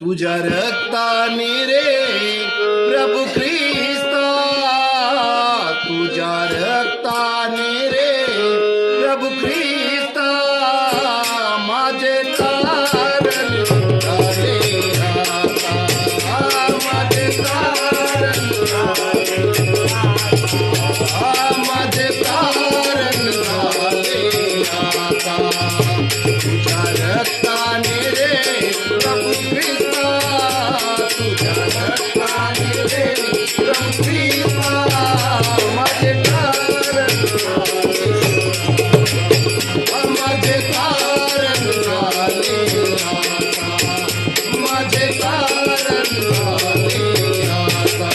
तुझ्या रक्ताने रे प्रभू ख्रिस्ता, तुझ्या रक्ताने रे प्रभू ख्रिस्ता, माझे तारण झाले आता, माझे तारण झाले आता, माझे तारण झाले आता. तुझ्या रक्ताने रे प्रभू ख्रिस्ता, तुझ्या रक्ताने रे प्रभू ख्रिस्ता, माझे तारण झाले, माझे तारण झाले आता, माझे तारण झाले आता.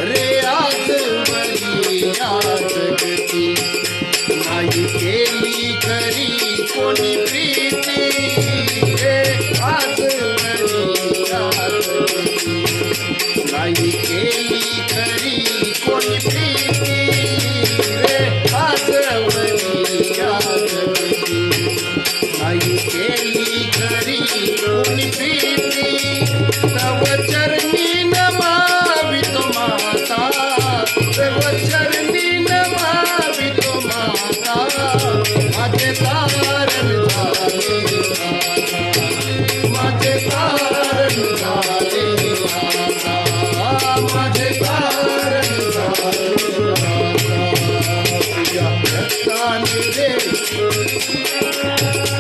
रे आज बरी आज गती नाही केली खरी कोणी प्रीती, रे आज बरी आज गती नाही केली खरी कोणी प्रीती, रे आज बरी आज गती नाही केली खरी कोणी प्रीती. तव चरणी नमावितो माता, तव चरणी नमावितो माता, माझे तारण झाले आता, माझे तारण झाले आता, माझे तारण झाले आता. तुझ्या रक्ताने रे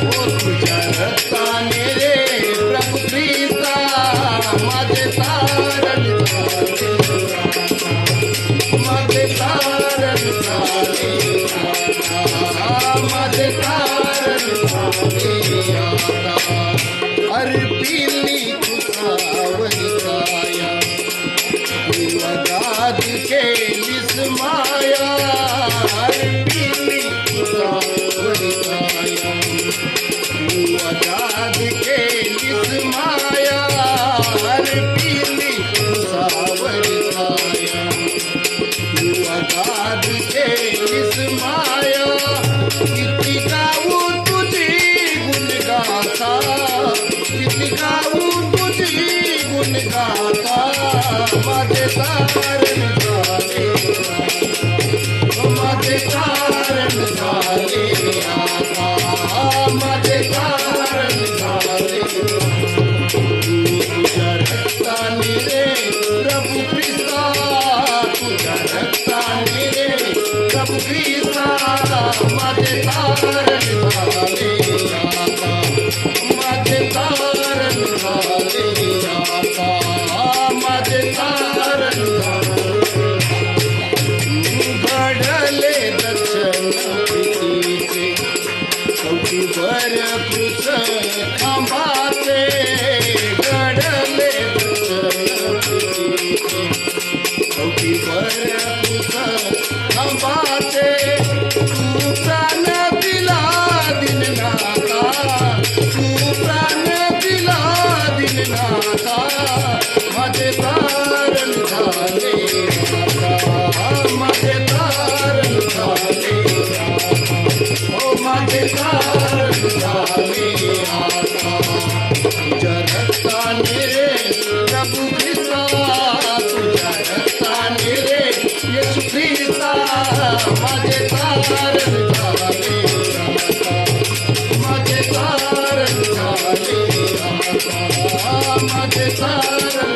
ओ तुझ्या रक्ताने रे प्रभू ख्रिस्ता, माझे तारण झाले आता, माझे तारण झाले आता, माझे तारण झाले आता. अर्पिली खुसावरी काया, वगाद केलीस माया, अर्पिली खुसावरी काया, वगाद केलीस माया, अर्पिली खुसावरी काया, वगाद केलीस माया. किती गाऊ तुझी गुणगाथा, किती गाऊ तुझी गुणगाथा, माझे तारण झाले आता, माझे तारण झाले आता, माझे तारण झाले. तुझ्या रक्ताने रे प्रभू ख्रिस्ता, तुझ्या रक्ताने रे प्रभू ख्रिस्ता, माझे तारण झाले आता, माझे तारण झाले आता, माझे तारण झाले. घडले दर्शन प्रीतीचे कवटीवर कृष्ण खांबाचे, घडले दर्शन प्रीतीचे कवटीवर कृष्ण खांबाचे. तू प्राण दिला दिननाथा, तू प्राण दिला दिननाथा, माझे तारण झाले आता, माझे तारण झाले आता, ओ माझे तारण झाले आता. तुझ्या रक्ताने रे प्रभू ख्रिस्ता, तुझ्या रक्ताने रे येशू ख्रिस्ता, माझे तारण झाले आता, माझे तारण झाले आता, माझे तारण